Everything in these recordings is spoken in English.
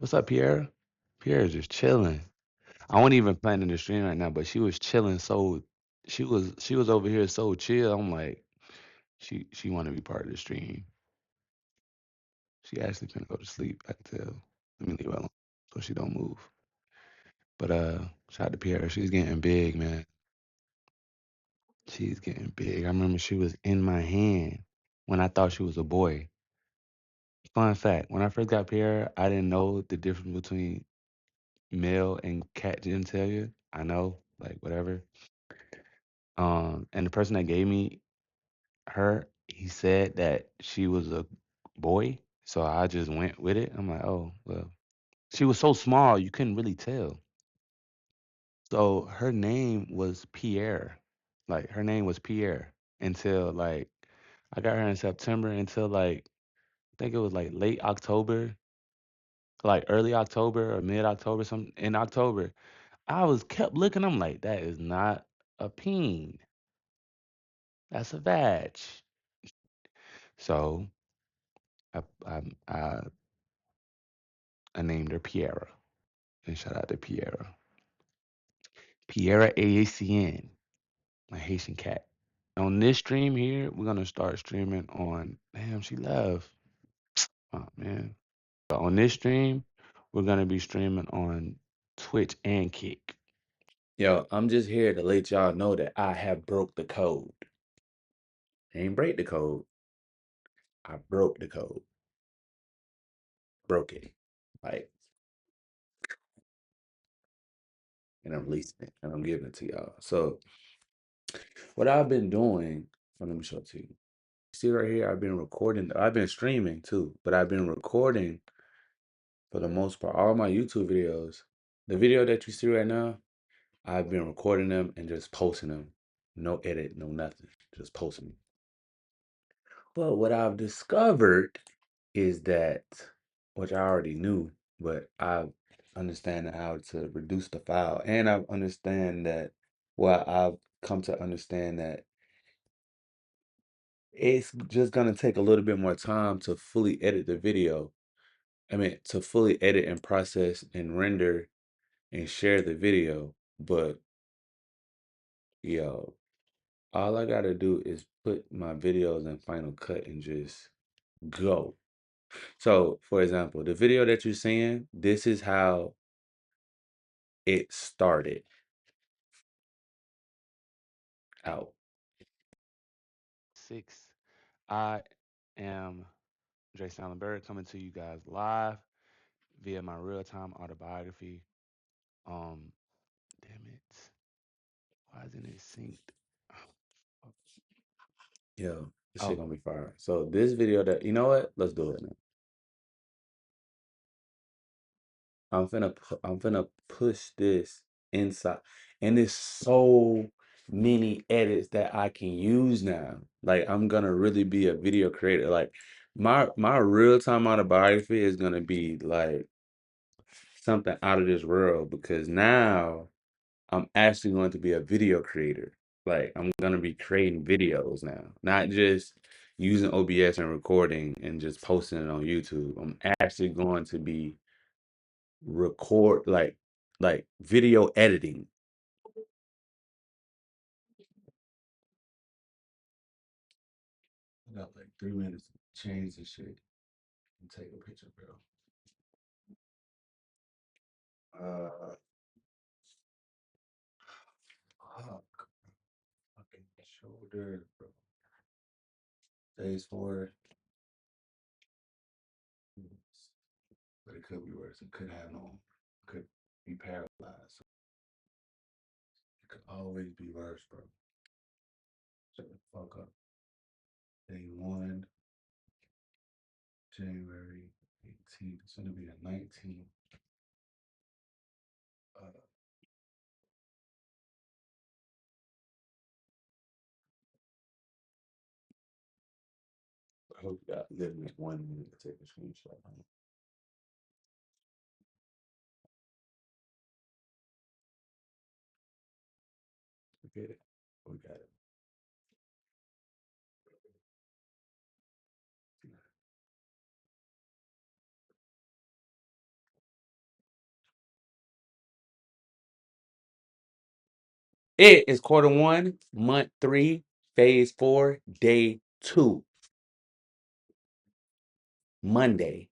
What's up, Pierre? Pierre's just chilling. I wasn't even planning the stream right now, but she was chilling. So she was over here so chill. I'm like, she want to be part of the stream. She actually finna go to sleep. I can tell. Let me leave her alone so she don't move. But shout out to Pierre. She's getting big, man. She's getting big. I remember she was in my hand when I thought she was a boy. Fun fact: when I first got Pierre, I didn't know the difference between male and cat genitalia. I know, like whatever. And the person that gave me her, he said that she was a boy, so I just went with it. I'm like, oh well. She was so small, you couldn't really tell. So her name was Pierre. Like her name was Pierre until like I got her in September until like I think it was like late October, like early October or mid October, some in October. I was kept looking. I'm like, that is not a peen. That's a vag. So I I I, I named her Piera. And shout out to Piera. Piera AACN, my Haitian cat. On this stream here, we're gonna start streaming on. Damn, she left. Oh man. But on this stream, we're gonna be streaming on Twitch and Kick. Yo, I'm just here to let y'all know that I have broke the code. I ain't break the code. I broke the code. Broke it. Like, and I'm releasing it and I'm giving it to y'all. So what I've been doing, let me show it to you. See right here, I've been recording. I've been streaming too, but I've been recording for the most part all my YouTube videos. The video that you see right now, I've been recording them and just posting them. No edit, no nothing. Just posting them. But what I've discovered is that, which I already knew, but I understand how to reduce the file. And I understand that, well, I've come to understand that it's just gonna take a little bit more time to fully edit the video. I mean, to fully edit and process and render and share the video. But yo, all I gotta do is put my videos in Final Cut and just go. So, for example, the video that you're seeing, this is how it started out. Six. I am Dre Sallenberg coming to you guys live via my real-time autobiography. Um, damn it. Why isn't it synced? Yo, this shit gonna be fire. So this video that you know what? Let's do it now. I'm finna push this inside, and there's so many edits that I can use now. Like I'm gonna really be a video creator. Like my real time autobiography is gonna be like something out of this world because now I'm actually going to be a video creator. Like I'm gonna be creating videos now, not just using OBS and recording and just posting it on YouTube. I'm actually going to be record like video editing. I got like 3 minutes to change this shit and take a picture, bro. Uh, fuck, fucking shoulder, bro. Days for it, but it could be worse. It could have no, could be paralyzed. It could always be worse, bro. Shut the fuck up. Day one, January 18th. It's gonna be the 19th. Uh, I hope you got give me 1 minute to take a screenshot. Forget it. We got it. It is quarter one, month three, phase four, day two, Monday,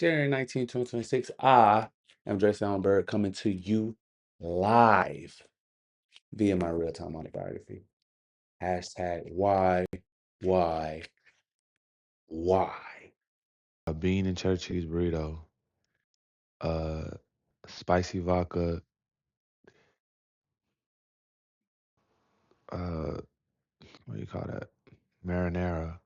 January 19th, 2026. I am Dre Soundberg coming to you live via my real-time autobiography. Hashtag why, why? A bean and church cheese burrito, uh, spicy vodka, what do you call that? Marinara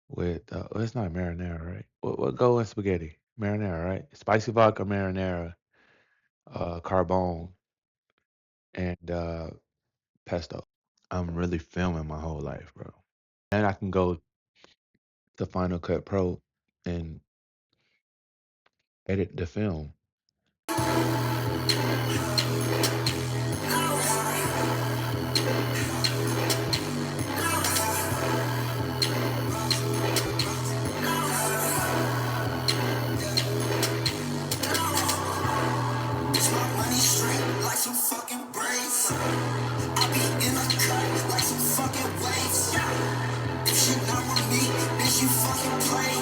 with well, it's not marinara, right? What go in spaghetti? Marinara, right? Spicy vodka marinara, carbone, and pesto. I'm really filming my whole life, bro. And I can go to Final Cut Pro and edit the film. Money straight like some fucking braids. I be in the cut like some fucking waves. If she not with me, then she fucking play.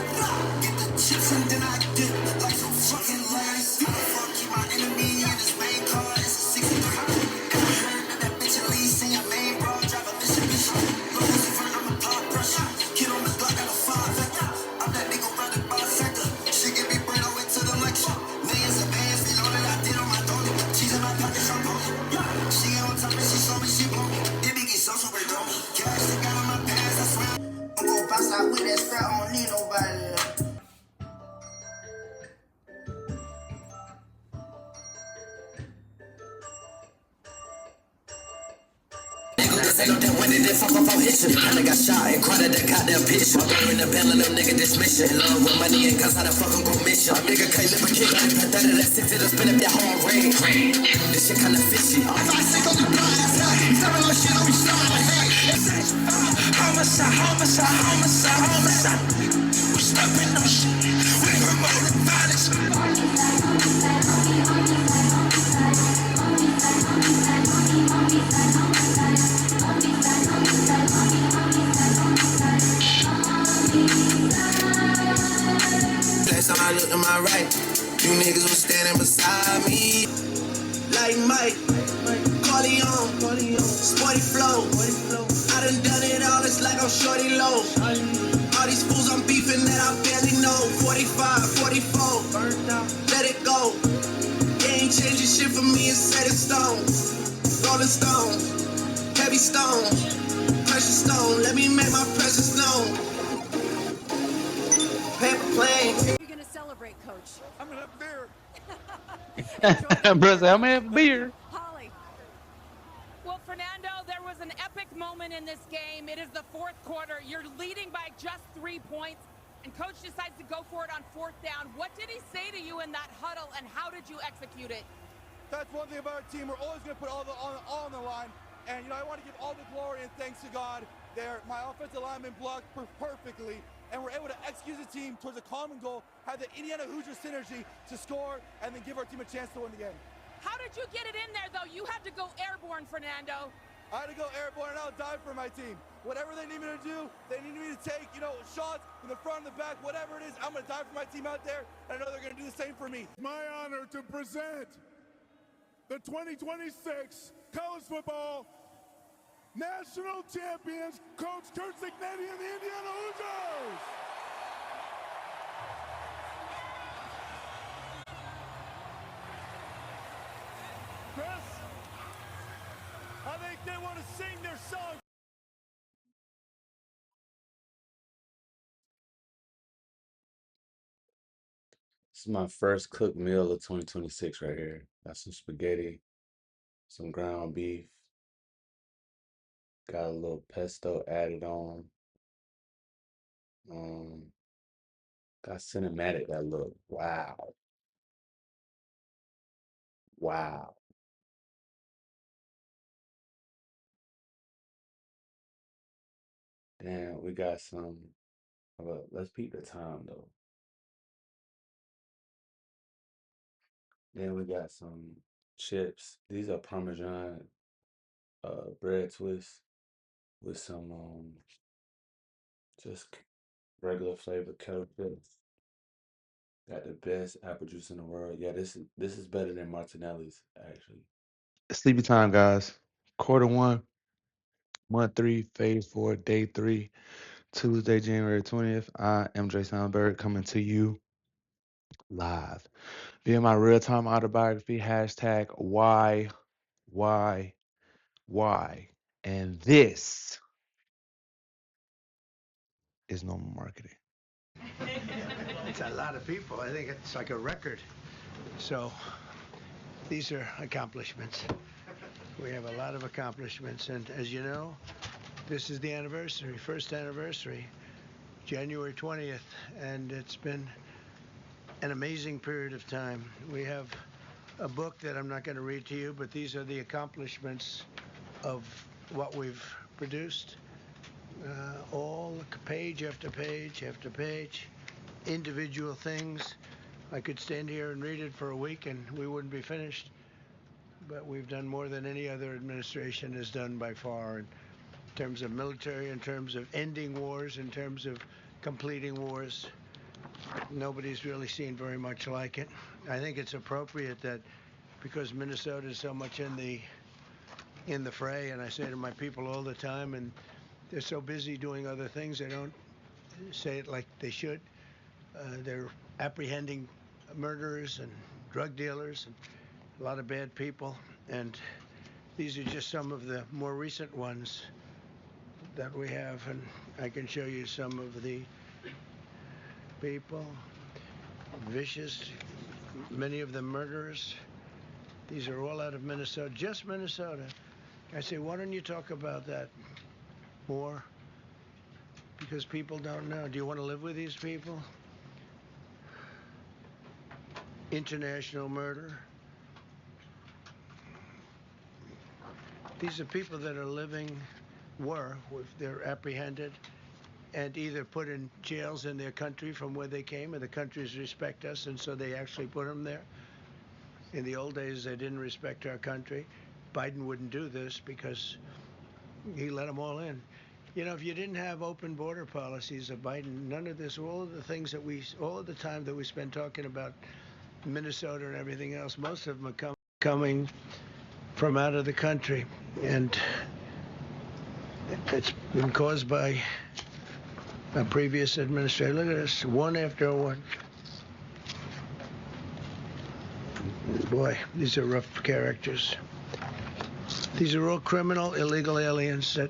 Get the chips and then I dip like some fucking lace. How the fuck keep my enemy in his main car? It's a 60 high. And I heard that bitch at least in your main bro. Drive a Mitsubishi. Low Lucifer, I'm a blood pressure. Kid on the block, got a 5 vector. I'm that nigga running by sector. She give me bread, I went to the lecture. Millions of bands, they know that I did on my dolly. She's in my pocket, I'm rolling. She get on top and she show me, she blow me. It be get so super dummy. Cash they got on my pants, I swear. I'm gon' bounce out with that strap, I don't need nobody. Say no that when it did fuck up on hit you. I got shot and cried at that goddamn bitch. I'm in the bell and them nigga dismiss you. Love with money and guns, how the fuck I'm gon' miss you. A nigga can't live a kid, I'm pathetic, that's it, it'll spin up that whole ring. This shit kinda fishy. If I stick on the blind, that's right. Seven on shit, I'll be shot like hey. Homicide, homicide, homicide, homicide. We steppin' on shit. We promoting violence. Last time I looked to my right, you niggas was standing beside me. Like Mike, Corleone, sporty flow. I done it all, it's like I'm shorty low. All these fools I'm beefing that I barely know. 45, 44, let it go. They ain't changing shit for me, it's set in stone. Rolling stone, heavy stone, precious stone. Let me make my precious known. Paper plane. You're gonna celebrate, Coach. I'm gonna have beer. Bro, say, I'm gonna have beer. Holly. Well, Fernando, there was an epic moment in this game. It is the fourth quarter. You're leading by just 3 points, and Coach decides to go for it on fourth down. What did he say to you in that huddle, and how did you execute it? That's one thing about our team. We're always going to put all on the line. And, I want to give all the glory and thanks to God there. My offensive lineman blocked perfectly, and we're able to execute the team towards a common goal, have the Indiana Hoosier synergy to score, and then give our team a chance to win the game. How did you get it in there, though? You had to go airborne, Fernando. I had to go airborne, and I'll die for my team. Whatever they need me to do, they need me to take, shots from the front and the back, whatever it is, I'm going to die for my team out there, and I know they're going to do the same for me. My honor to present the 2026 College Football National Champions, Coach Curt Cignetti and the Indiana Hoosiers. Chris, I think they want to sing their song. This is my first cooked meal of 2026 right here. Got some spaghetti, some ground beef, got a little pesto added on. Got cinematic that look. Wow. Wow. Damn, we got some. Let's peep the time though. Then we got some chips. These are Parmesan bread twist with some just regular flavored kettle chips. Got the best apple juice in the world. Yeah, this is better than Martinelli's actually. Sleepy time, guys. Quarter one, month three, phase four, day three, Tuesday, January 20th. I am Dre Soundberg coming to you live via my real time autobiography. Hashtag why, and this is normal marketing. It's a lot of people. I think it's like a record. So these are accomplishments. We have a lot of accomplishments. And as you know, this is the anniversary, first anniversary, January 20th. And it's been an amazing period of time. We have a book that I'm not going to read to you, but these are the accomplishments of what we've produced. All page after page after page, individual things. I could stand here and read it for a week and we wouldn't be finished. But we've done more than any other administration has done by far in terms of military, in terms of ending wars, in terms of completing wars. Nobody's really seen very much like it. I think it's appropriate that because Minnesota is so much in the fray, and I say to my people all the time, and they're so busy doing other things, they don't say it like they should. They're apprehending murderers and drug dealers and a lot of bad people, and these are just some of the more recent ones that we have, and I can show you some of the people, vicious, many of them murderers. These are all out of Minnesota, just Minnesota. I say, why don't you talk about that more? Because people don't know. Do you want to live with these people? International murder. These are people that are living, they're apprehended and either put in jails in their country from where they came, and the countries respect us, and so they actually put them there. In the old days, they didn't respect our country. Biden wouldn't do this because he let them all in. You know, if you didn't have open border policies of Biden, none of this, all of the things that all of the time that we spend talking about Minnesota and everything else, most of them are coming from out of the country. And it's been caused by a previous administration. Look at this, one after one. Boy, these are rough characters. These are all criminal, illegal aliens that,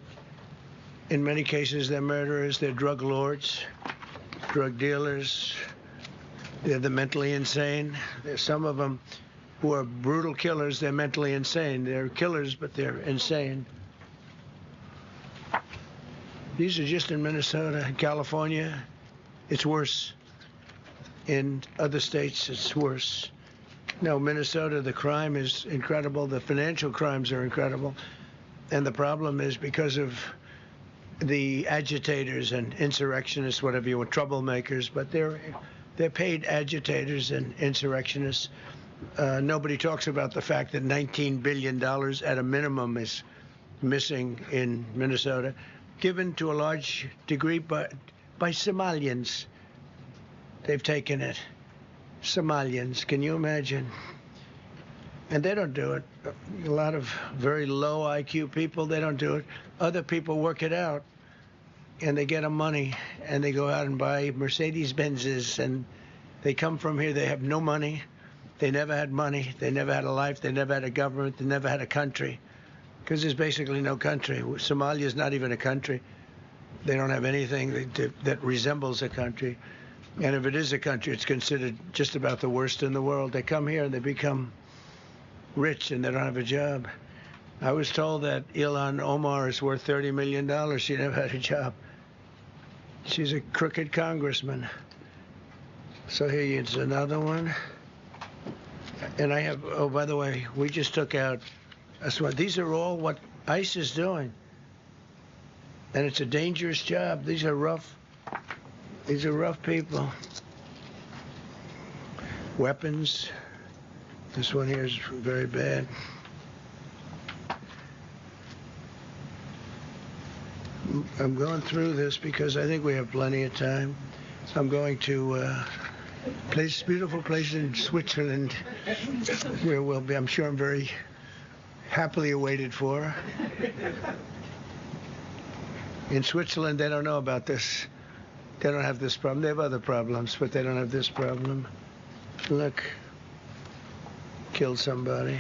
in many cases, they're murderers, they're drug lords, drug dealers. They're the mentally insane. There's some of them who are brutal killers. They're mentally insane. They're killers, but they're insane. These are just in Minnesota. In California, it's worse. In other states, it's worse. No, Minnesota, the crime is incredible. The financial crimes are incredible. And the problem is because of the agitators and insurrectionists, whatever you want, troublemakers, but they're paid agitators and insurrectionists. Nobody talks about the fact that $19 billion at a minimum is missing in Minnesota, given to a large degree by Somalians. They've taken it. Somalians, can you imagine? And they don't do it. A lot of very low IQ people, they don't do it. Other people work it out, and they get them money, and they go out and buy Mercedes-Benzes, and they come from here, they have no money. They never had money. They never had a life. They never had a government. They never had a country, because there's basically no country. Somalia is not even a country. They don't have anything that resembles a country. And if it is a country, it's considered just about the worst in the world. They come here and they become rich and they don't have a job. I was told that Ilhan Omar is worth $30 million. She never had a job. She's a crooked congressman. So here's another one. And I have, oh, by the way, we just took out, these are all what ICE is doing. And it's a dangerous job. These are rough people. Weapons. This one here is very bad. I'm going through this because I think we have plenty of time. I'm going to beautiful place in Switzerland where we'll be, I'm sure I'm very happily awaited for. In Switzerland, they don't know about this. They don't have this problem. They have other problems, but they don't have this problem. Look, killed somebody.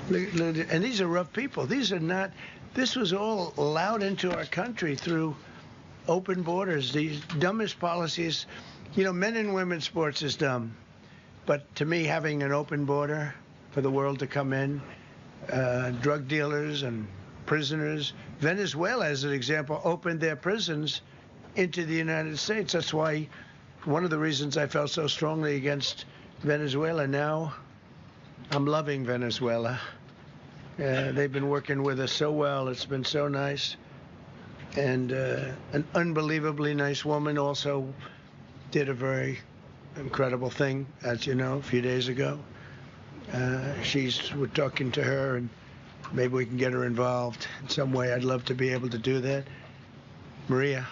Look, and these are rough people. These are not, this was all allowed into our country through open borders. These dumbest policies, you know, men and women's sports is dumb. But to me, having an open border for the world to come in, drug dealers and prisoners, Venezuela, as an example, opened their prisons into the United States. That's why one of the reasons I felt so strongly against Venezuela. Now I'm loving Venezuela. They've been working with us so well. It's been so nice. And an unbelievably nice woman also did a very incredible thing, as you know, a few days ago. We're talking to her, and maybe we can get her involved in some way. I'd love to be able to do that. Maria,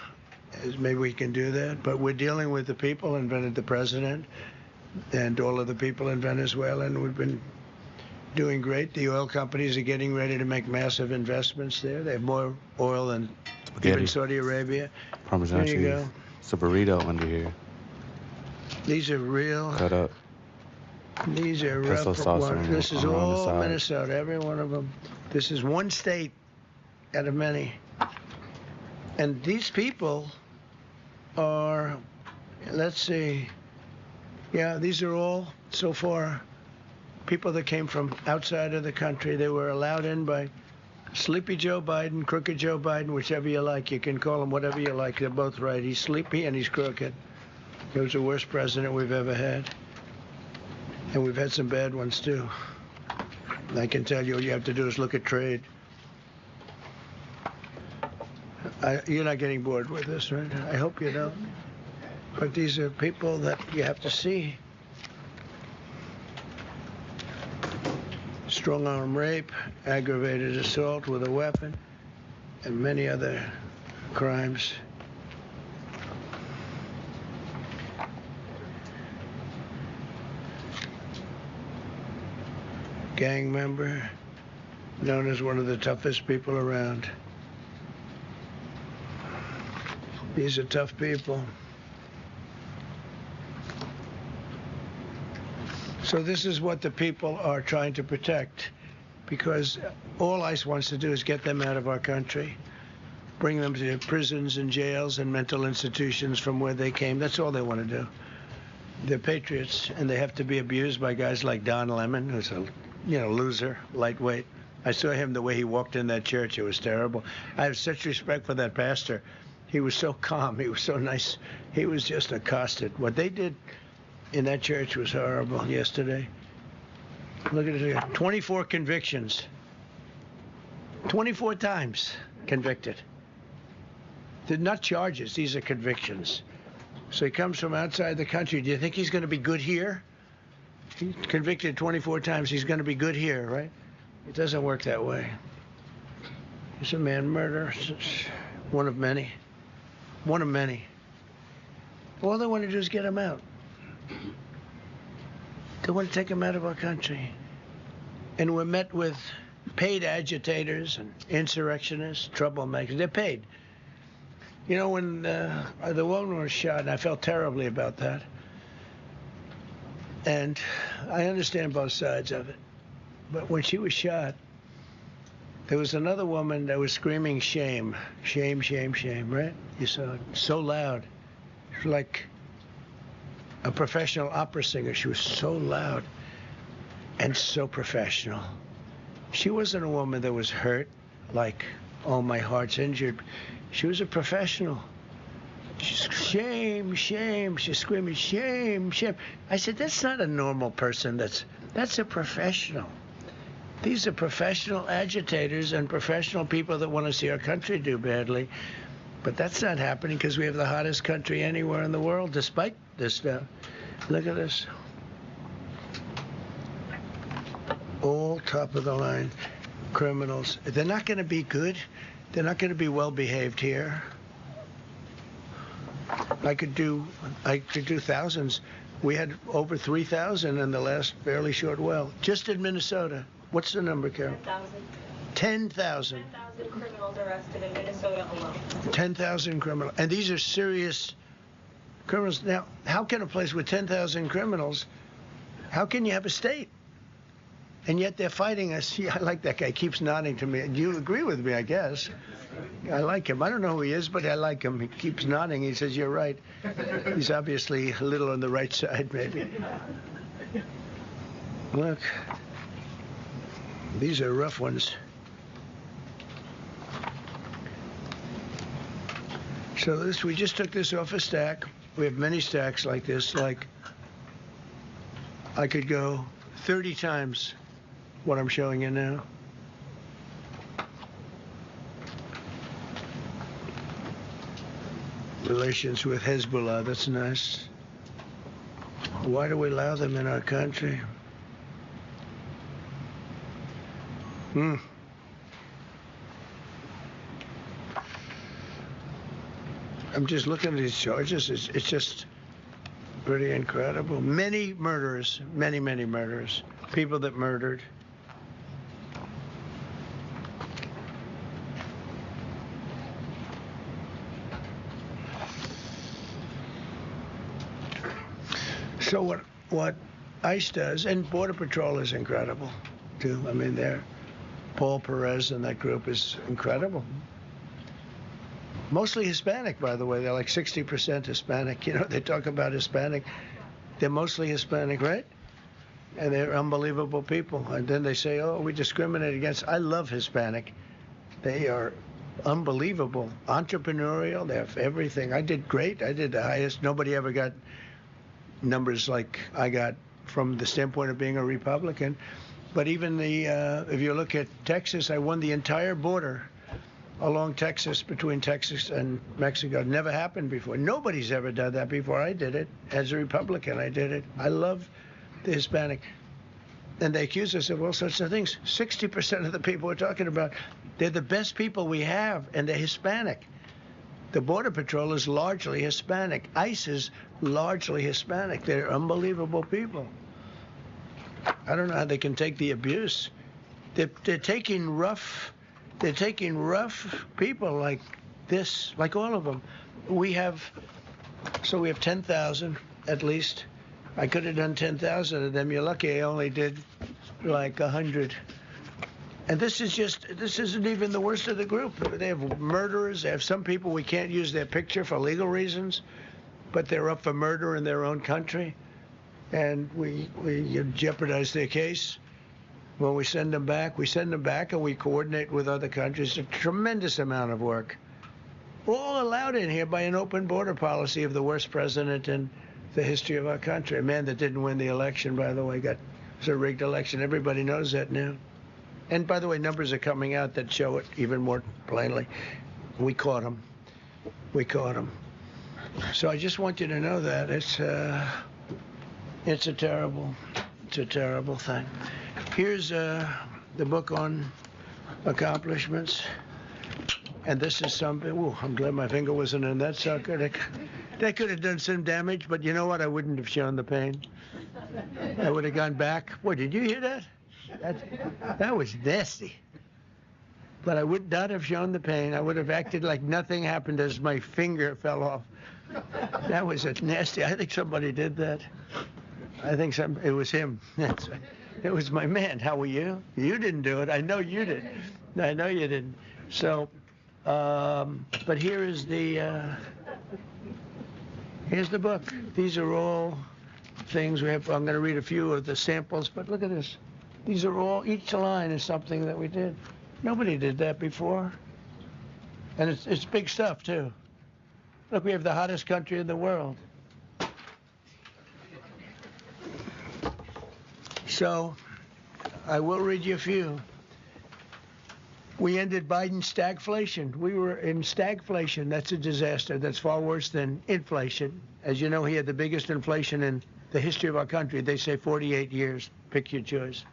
maybe we can do that. But we're dealing with the people and the president and all of the people in Venezuela, and we've been doing great. The oil companies are getting ready to make massive investments there. They have more oil than even Saudi Arabia. Parmesan there you cheese. go. It's a burrito under here. These are real. Cut up. These are Pesto rough sauce ones. on This is the all side. Minnesota, every one of them. This is one state out of many. And these people are, let's see, yeah, these are all, so far, people that came from outside of the country. They were allowed in by Sleepy Joe Biden, Crooked Joe Biden, whichever you like. You can call him whatever you like. They're both right. He's sleepy and he's crooked. He was the worst president we've ever had. And we've had some bad ones, too. I can tell you, all you have to do is look at trade. You're not getting bored with this, right? I hope you don't. But these are people that you have to see. Strong-arm rape, aggravated assault with a weapon, and many other crimes. Gang member, known as one of the toughest people around. These are tough people. So this is what the people are trying to protect, because all ICE wants to do is get them out of our country, bring them to prisons and jails and mental institutions from where they came. That's all they want to do. They're patriots, and they have to be abused by guys like Don Lemon, who's a loser, lightweight. I saw him the way he walked in that church. It was terrible. I have such respect for that pastor. He was so calm. He was so nice. He was just accosted. What they did in that church was horrible yesterday. Look at it here. 24 convictions. 24 times convicted. They're not charges. These are convictions. So he comes from outside the country. Do you think he's going to be good here? He's convicted 24 times. He's going to be good here, right? It doesn't work that way. He's a man murderer. It's one of many. One of many. All they want to do is get him out. They want to take him out of our country. And we're met with paid agitators and insurrectionists, troublemakers. They're paid. You know, when the woman was shot, and I felt terribly about that. And I understand both sides of it. But when she was shot, there was another woman that was screaming shame, shame, shame, shame, right? You saw it. So loud. She was like a professional opera singer. She was so loud and so professional. She wasn't a woman that was hurt, like, oh, my heart's injured. She was a professional. She's shame, shame. She's screaming shame, shame. I said, that's not a normal person. That's a professional. These are professional agitators and professional people that want to see our country do badly. But that's not happening because we have the hottest country anywhere in the world, despite this stuff. Look at this. All top of the line criminals. They're not going to be good. They're not going to be well behaved here. I could do thousands. We had over 3,000 in the last fairly short while. Just in Minnesota. What's the number, Carol? 10,000. 10,000. 10,000 criminals arrested in Minnesota alone. 10,000 criminals. And these are serious criminals. Now, how can a place with 10,000 criminals, how can you have a state? And yet they're fighting us. Yeah, I like that guy. He keeps nodding to me. You agree with me, I guess. I like him. I don't know who he is, but I like him. He keeps nodding. He says, you're right. He's obviously a little on the right side, maybe. Look. These are rough ones. So this, we just took this off a stack. We have many stacks like this. Like, I could go 30 times what I'm showing you now. Relations with Hezbollah, that's nice. Why do we allow them in our country? I'm just looking at these charges. It's just pretty incredible. Many murderers, many murderers. People that murdered. So what ICE does, and Border Patrol is incredible, too. I mean, Paul Perez and that group is incredible. Mostly Hispanic, by the way. They're like 60% Hispanic. You know, they talk about Hispanic. They're mostly Hispanic, right? And they're unbelievable people. And then they say, oh, we discriminate against. I love Hispanic. They are unbelievable. Entrepreneurial. They have everything. I did great. I did the highest. Nobody ever got numbers like I got from the standpoint of being a Republican. But even if you look at Texas, I won the entire border along Texas, between Texas and Mexico. It never happened before. Nobody's ever done that before. I did it. As a Republican, I did it. I love the Hispanic. And they accuse us of all sorts of things. 60% of the people we're talking about, they're the best people we have, and they're Hispanic. The Border Patrol is largely Hispanic. ICE is largely Hispanic. They're unbelievable people. I don't know how they can take the abuse. They're taking rough people like this, like all of them. We have 10,000 at least. I could have done 10,000 of them. You're lucky I only did like 100. And this isn't even the worst of the group. They have murderers. They have some people we can't use their picture for legal reasons, but they're up for murder in their own country. And we jeopardize their case. When we send them back and we coordinate with other countries. A tremendous amount of work. All allowed in here by an open border policy of the worst president in the history of our country. A man that didn't win the election, by the way, it's a rigged election. Everybody knows that now. And by the way, numbers are coming out that show it even more plainly. We caught him. So I just want you to know that it's a terrible thing. Here's the book on accomplishments. And this is something. Ooh, I'm glad my finger wasn't in that sucker. That could have done some damage, but you know what? I wouldn't have shown the pain. I would have gone back. Boy, did you hear that? That was nasty. But I would not have shown the pain. I would have acted like nothing happened as my finger fell off. That was a nasty. I think somebody did that. I think it was him. It was my man. How were you? You didn't do it. I know you did. I know you didn't. So, but here's the book. These are all things we have. I'm going to read a few of the samples, but look at this. These are all, each line is something that we did. Nobody did that before. And it's big stuff, too. Look, we have the hottest country in the world. So, I will read you a few. We ended Biden's stagflation. We were in stagflation. That's a disaster. That's far worse than inflation. As you know, he had the biggest inflation in the history of our country. They say 48 years. Pick your choice.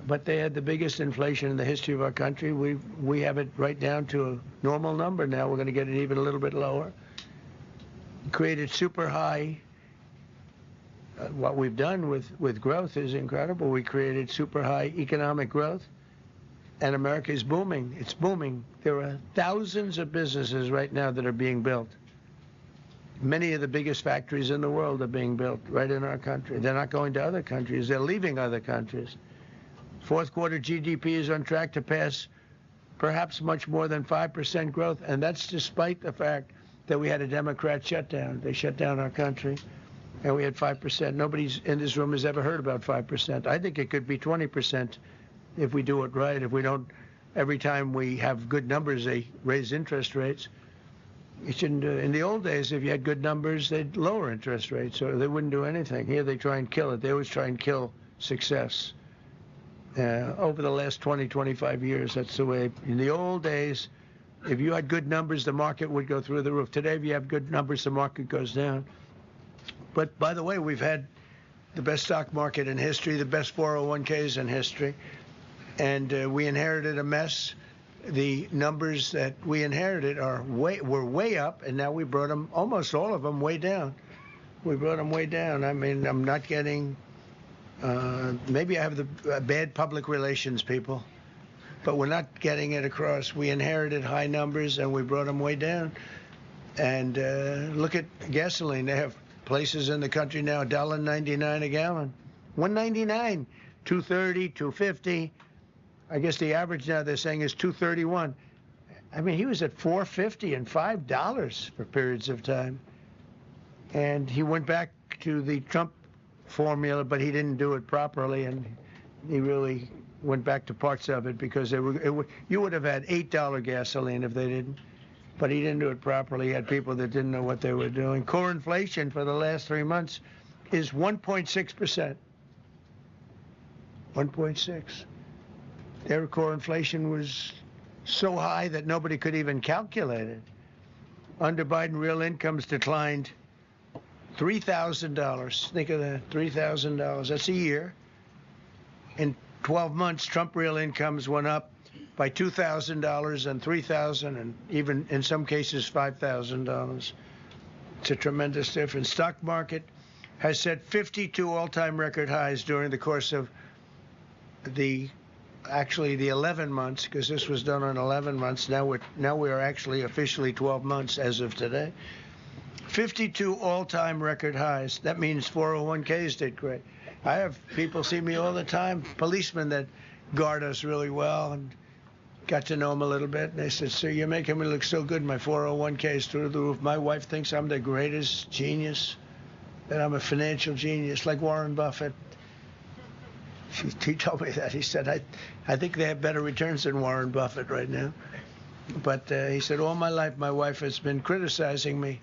but they had the biggest inflation in the history of our country. We have it right down to a normal number now. We're going to get it even a little bit lower. Created super high. What we've done with growth is incredible. We created super high economic growth, and America is booming. It's booming. There are thousands of businesses right now that are being built. Many of the biggest factories in the world are being built right in our country. They're not going to other countries. They're leaving other countries. Fourth quarter GDP is on track to pass perhaps much more than 5% growth, and that's despite the fact that we had a Democrat shutdown. They shut down our country, and we had 5%. Nobody's in this room has ever heard about 5%. I think it could be 20% if we do it right. If we don't, every time we have good numbers, they raise interest rates. You shouldn't do it. In the old days, if you had good numbers, they'd lower interest rates, or they wouldn't do anything. Here, they try and kill it. They always try and kill success. Over the last 20, 25 years, that's the way. In the old days, if you had good numbers, the market would go through the roof. Today, if you have good numbers, the market goes down. But by the way, we've had the best stock market in history, the best 401ks in history, and we inherited a mess. The numbers that we inherited were way up, and now we brought them, almost all of them, way down. We brought them way down. I mean, I'm not getting, maybe I have the bad public relations people, but we're not getting it across. We inherited high numbers, and we brought them way down. And look at gasoline. They have places in the country now, $1.99 a gallon. $1.99, $2.30, $2.50. I guess the average now they're saying is $2.31. I mean, he was at $4.50 and $5 for periods of time. And he went back to the Trump formula, but he didn't do it properly, and he really went back to parts of it because you would have had $8 gasoline if they didn't. But he didn't do it properly. He had people that didn't know what they were doing. Core inflation for the last 3 months is 1.6%. 1.6. Their core inflation was so high that nobody could even calculate it. Under Biden, real incomes declined $3,000. Think of that, $3,000. That's a year. In 12 months, Trump real incomes went up by $2,000 and $3,000 and even in some cases $5,000. It's a tremendous difference. Stock market has set 52 all-time record highs during the course of the 11 months, because this was done on 11 months. Now we are actually officially 12 months as of today. 52 all-time record highs. That means 401ks did great. I have people see me all the time, policemen that guard us really well, and got to know them a little bit. And they said, "Sir, you're making me look so good. My 401ks through the roof. My wife thinks I'm the greatest genius, that I'm a financial genius, like Warren Buffett." He told me that. He said, I think they have better returns than Warren Buffett right now. But he said, all my life, my wife has been criticizing me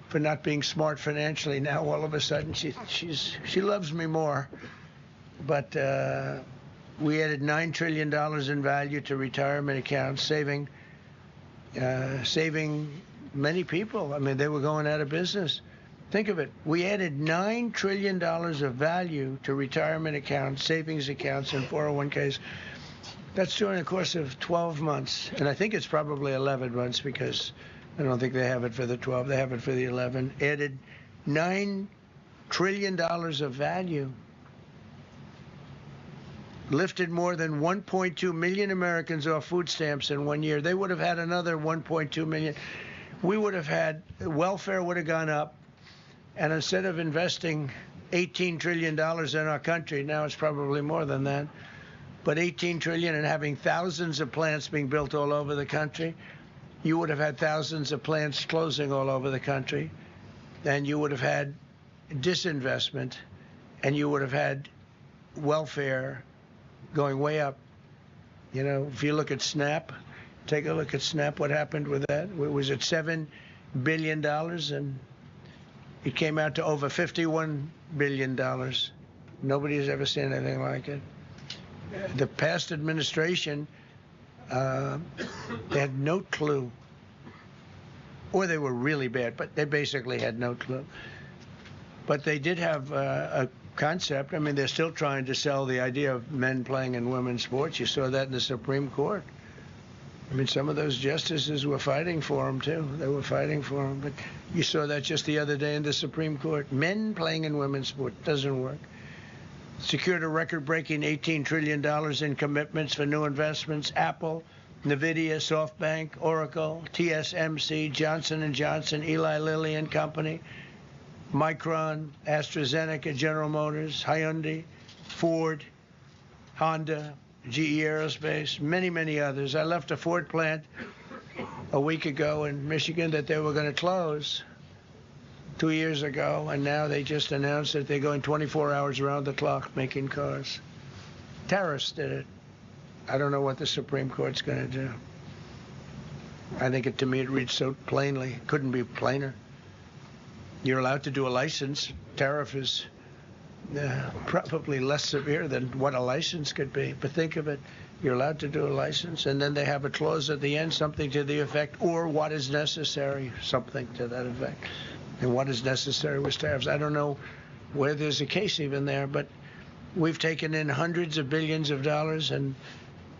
for not being smart financially. Now, all of a sudden, she loves me more. But we added $9 trillion in value to retirement accounts, saving many people. I mean, they were going out of business. Think of it. We added $9 trillion of value to retirement accounts, savings accounts, and 401ks. That's during the course of 12 months. And I think it's probably 11 months because I don't think they have it for the 12. They have it for the 11. Added $9 trillion of value. Lifted more than 1.2 million Americans off food stamps in 1 year. They would have had another 1.2 million. We would have had, welfare would have gone up. And instead of investing $18 trillion in our country, now it's probably more than that, but $18 trillion and having thousands of plants being built all over the country, you would have had thousands of plants closing all over the country, and you would have had disinvestment, and you would have had welfare going way up. You know, if you look at SNAP, take a look at SNAP, what happened with that? It was at $7 billion, and it came out to over $51 billion. Nobody has ever seen anything like it. The past administration, they had no clue. Or they were really bad, but they basically had no clue. But they did have a concept. I mean, they're still trying to sell the idea of men playing in women's sports. You saw that in the Supreme Court. I mean, some of those justices were fighting for them, too. They were fighting for them. But you saw that just the other day in the Supreme Court. Men playing in women's sport doesn't work. Secured a record-breaking $18 trillion in commitments for new investments. Apple, NVIDIA, SoftBank, Oracle, TSMC, Johnson & Johnson, Eli Lilly and Company, Micron, AstraZeneca, General Motors, Hyundai, Ford, Honda, GE Aerospace, many, many others. I left a Ford plant a week ago in Michigan that they were going to close 2 years ago, and now they just announced that they're going 24 hours around the clock making cars. Tariffs did it. I don't know what the Supreme Court's going to do. I think to me it reads so plainly. Couldn't be plainer. You're allowed to do a license. Tariff is probably less severe than what a license could be. But think of it. You're allowed to do a license, and then they have a clause at the end, something to the effect, or what is necessary, something to that effect. And what is necessary with tariffs. I don't know where there's a case even there, but we've taken in hundreds of billions of dollars, and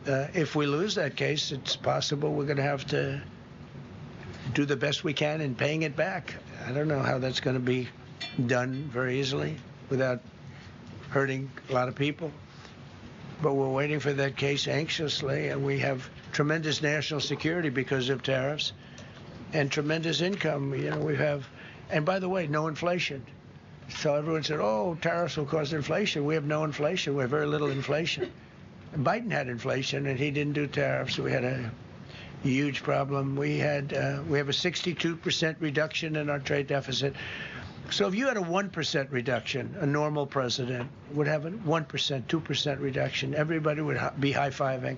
if we lose that case, it's possible we're going to have to do the best we can in paying it back. I don't know how that's going to be done very easily without hurting a lot of people. But we're waiting for that case anxiously, and we have tremendous national security because of tariffs and tremendous income. You know, we have, and by the way, no inflation. So everyone said, oh, tariffs will cause inflation. We have no inflation. We have very little inflation. And Biden had inflation, and he didn't do tariffs. We had a huge problem. We have a 62% reduction in our trade deficit. So if you had a 1% reduction, a normal president would have a 1%, 2% reduction. Everybody would be high-fiving.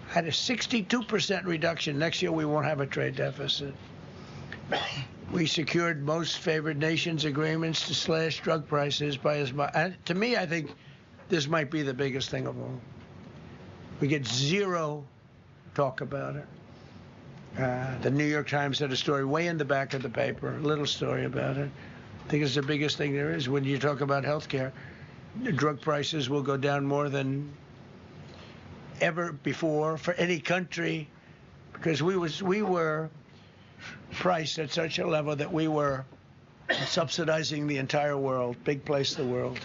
Had a 62% reduction. Next year we won't have a trade deficit. We secured most favored nations agreements to slash drug prices by as much. To me, I think this might be the biggest thing of all. We get zero talk about it. The New York Times had a story way in the back of the paper, a little story about it. I think it's the biggest thing there is. When you talk about health care, drug prices will go down more than ever before for any country, because we were priced at such a level that we were subsidizing the entire world, big place in the world.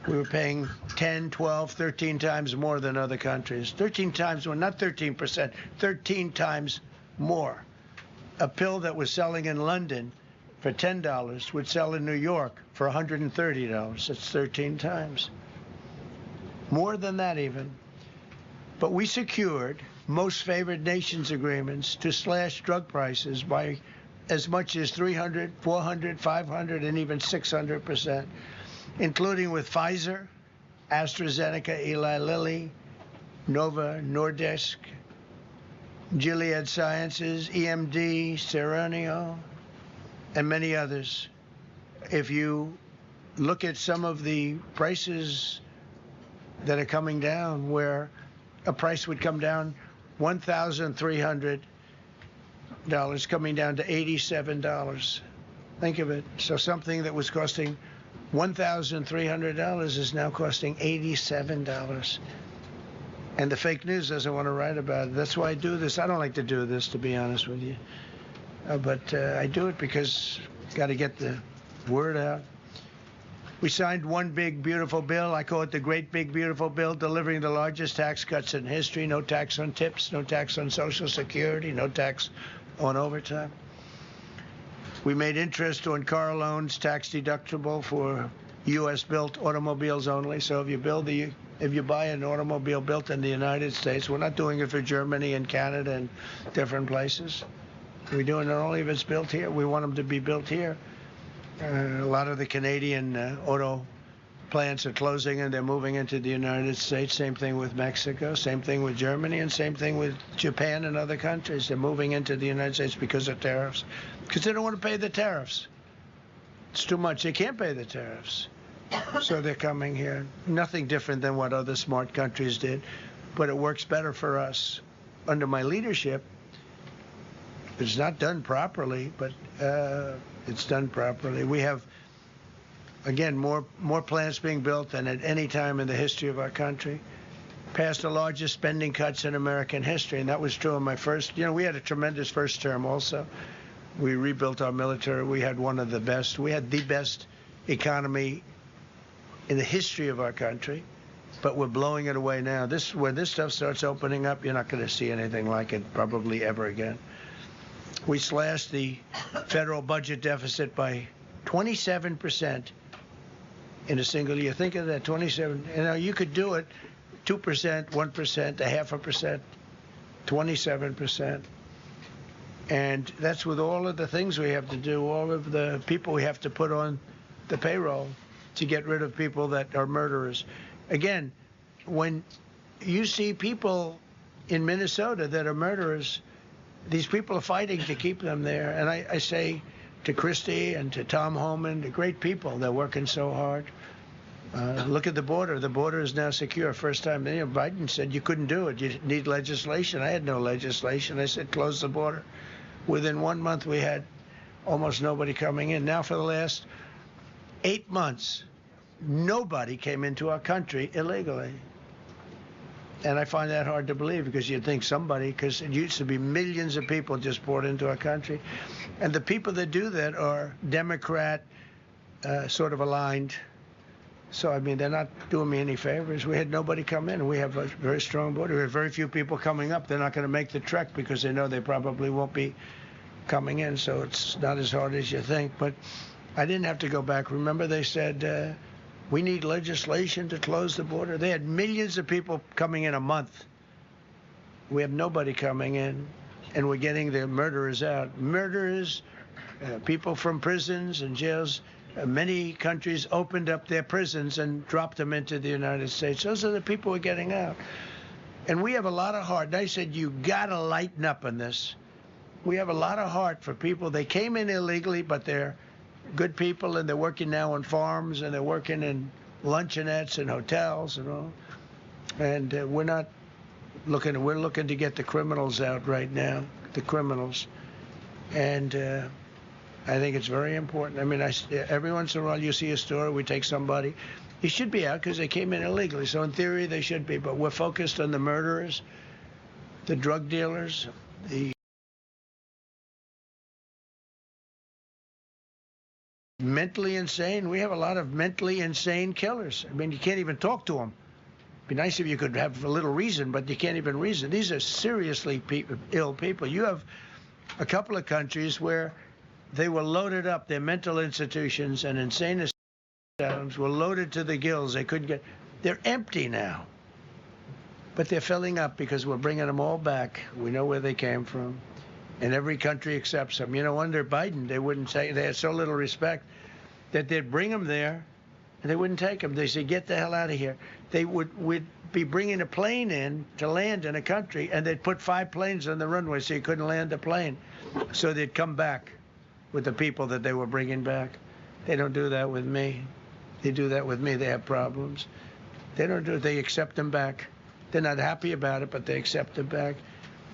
We were paying 10, 12, 13 times more than other countries. 13 times more, not 13%, 13 times more. A pill that was selling in London for $10 would sell in New York for $130. That's 13 times. More than that even. But we secured most favored nations agreements to slash drug prices by as much as 300, 400, 500, and even 600%, including with Pfizer, AstraZeneca, Eli Lilly, Novo Nordisk, Gilead Sciences, EMD, Serenio, and many others. If you look at some of the prices that are coming down, where a price would come down $1,300 coming down to $87. Think of it. So something that was costing $1,300 is now costing $87. And the fake news doesn't want to write about it. That's why I do this. I don't like to do this, to be honest with you. But I do it because got to get the word out. We signed one big, beautiful bill. I call it the Great Big Beautiful Bill, delivering the largest tax cuts in history. No tax on tips, no tax on Social Security, no tax on overtime. We made interest on car loans tax deductible for U.S.-built automobiles only. So if you buy an automobile built in the United States, we're not doing it for Germany and Canada and different places. We're doing it only if it's built here. We want them to be built here. A lot of the Canadian auto plants are closing and they're moving into the United States. Same thing with Mexico, same thing with Germany, and same thing with Japan and other countries. They're moving into the United States because of tariffs, because they don't want to pay the tariffs. It's too much. They can't pay the tariffs. So they're coming here. Nothing different than what other smart countries did, but it works better for us. Under my leadership, it's not done properly, but it's done properly. We have Again, more plants being built than at any time in the history of our country. Passed the largest spending cuts in American history, and that was true in my first. We had a tremendous first term also. We rebuilt our military. We had one of the best. We had the best economy in the history of our country, but we're blowing it away now. When this stuff starts opening up, you're not going to see anything like it probably ever again. We slashed the federal budget deficit by 27% in a single year. Think of that, 27. You could do it 2%, 1%, 0.5%, 27%. And that's with all of the things we have to do, all of the people we have to put on the payroll to get rid of people that are murderers. Again, when you see people in Minnesota that are murderers, these people are fighting to keep them there. And I say to Christie and to Tom Homan, the great people, they're working so hard. Look at the border. The border is now secure. First time, Biden said you couldn't do it. You need legislation. I had no legislation. I said close the border. Within 1 month, we had almost nobody coming in. Now, for the last 8 months, nobody came into our country illegally. And I find that hard to believe, because you'd think somebody, because it used to be millions of people just poured into our country. And the people that do that are Democrat sort of aligned. So, I mean, they're not doing me any favors. We had nobody come in. We have a very strong border. We have very few people coming up. They're not going to make the trek because they know they probably won't be coming in. So it's not as hard as you think. But I didn't have to go back. Remember, they said we need legislation to close the border. They had millions of people coming in a month. We have nobody coming in, and we're getting the murderers out. Murderers, people from prisons and jails. Many countries opened up their prisons and dropped them into the United States. Those are the people we're getting out. And we have a lot of heart. And I said, you got to lighten up on this. We have a lot of heart for people. They came in illegally, but they're good people, and they're working now on farms, and they're working in luncheonettes and hotels and all. And we're looking to get the criminals out right now, the criminals. And I think it's very important. I mean, every once in a while you see a story, we take somebody. He should be out because they came in illegally. So in theory, they should be. But we're focused on the murderers, the drug dealers, the mentally insane. We have a lot of mentally insane killers. I mean, you can't even talk to them. It'd be nice if you could have a little reason, but you can't even reason. These are seriously ill people. You have a couple of countries where they were loaded up. Their mental institutions and insane asylums were loaded to the gills. They couldn't get. They're empty now. But they're filling up because we're bringing them all back. We know where they came from. And every country accepts them. Under Biden, they wouldn't say. They had so little respect that they'd bring them there, and they wouldn't take them. They said, get the hell out of here. They would be bringing a plane in to land in a country, and they'd put 5 planes on the runway so you couldn't land the plane. So they'd come back with the people that they were bringing back. They don't do that with me. They do that with me. They have problems. They don't do it. They accept them back. They're not happy about it, but they accept them back.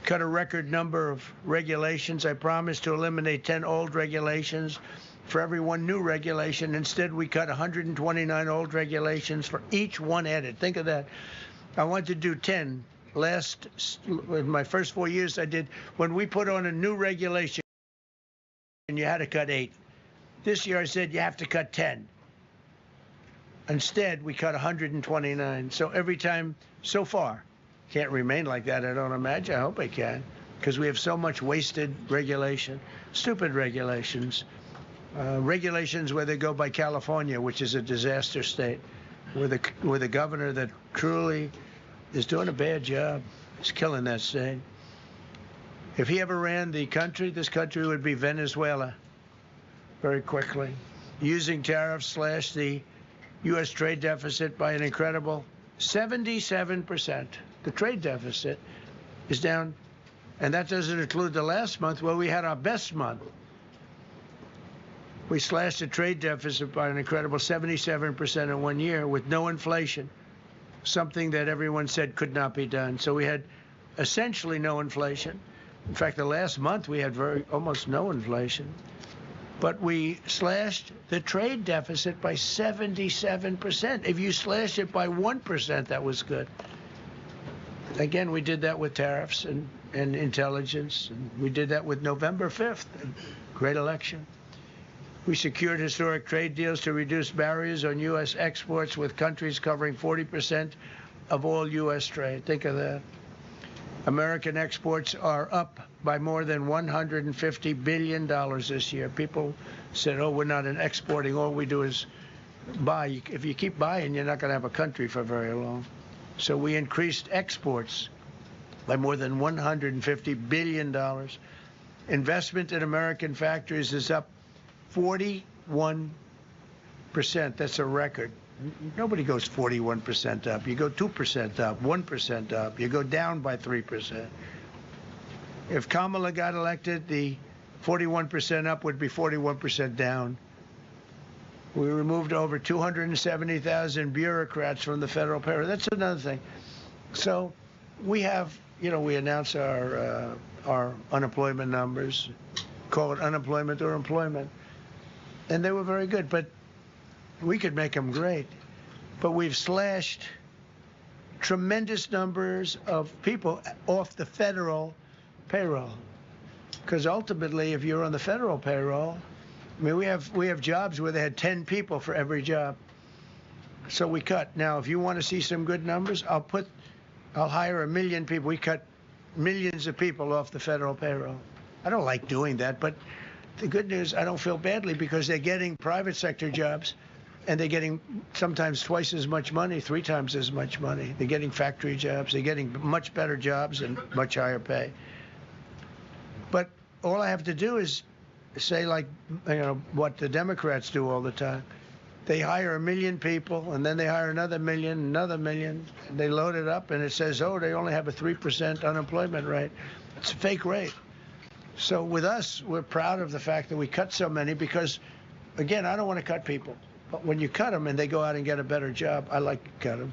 Cut a record number of regulations. I promised to eliminate 10 old regulations for every one new regulation. Instead, we cut 129 old regulations for each one added. Think of that. I wanted to do 10. In my first 4 years, I did. When we put on a new regulation, and you had to cut 8. This year I said you have to cut 10. Instead, we cut 129. So every time so far, can't remain like that, I don't imagine. I hope I can, because we have so much wasted regulation, stupid regulations, regulations where they go by California, which is a disaster state, with a governor that truly is doing a bad job. He's killing that state. If he ever ran the country, this country would be Venezuela very quickly. Using tariffs slashed the U.S. trade deficit by an incredible 77%. The trade deficit is down, and that doesn't include the last month where we had our best month. We slashed the trade deficit by an incredible 77% in 1 year with no inflation, something that everyone said could not be done. So we had essentially no inflation. In fact, the last month we had almost no inflation. But we slashed the trade deficit by 77%. If you slashed it by 1%, that was good. Again, we did that with tariffs and intelligence. And we did that with November 5th, great election. We secured historic trade deals to reduce barriers on U.S. exports with countries covering 40% of all U.S. trade. Think of that. American exports are up by more than $150 billion this year. People said, oh, we're not exporting. All we do is buy. If you keep buying, you're not going to have a country for very long. So we increased exports by more than $150 billion. Investment in American factories is up 41%. That's a record. Nobody goes 41% up. You go 2% up, 1% up. You go down by 3%. If Kamala got elected, the 41% up would be 41% down. We removed over 270,000 bureaucrats from the federal payroll. That's another thing. So we have, we announce our unemployment numbers, call it unemployment or employment, and they were very good. But we could make them great. But we've slashed tremendous numbers of people off the federal payroll. Because ultimately, if you're on the federal payroll, I mean, we have jobs where they had 10 people for every job. So we cut. Now, if you want to see some good numbers, I'll hire 1 million people. We cut millions of people off the federal payroll. I don't like doing that, but the good news, I don't feel badly because they're getting private sector jobs and they're getting sometimes twice as much money, 3 times as much money. They're getting factory jobs. They're getting much better jobs and much higher pay. But all I have to do is say, like, what the Democrats do all the time. They hire 1 million people, and then they hire another million, and they load it up, and it says, oh, they only have a 3% unemployment rate. It's a fake rate. So with us, we're proud of the fact that we cut so many because, again, I don't want to cut people. But when you cut them and they go out and get a better job, I like to cut them.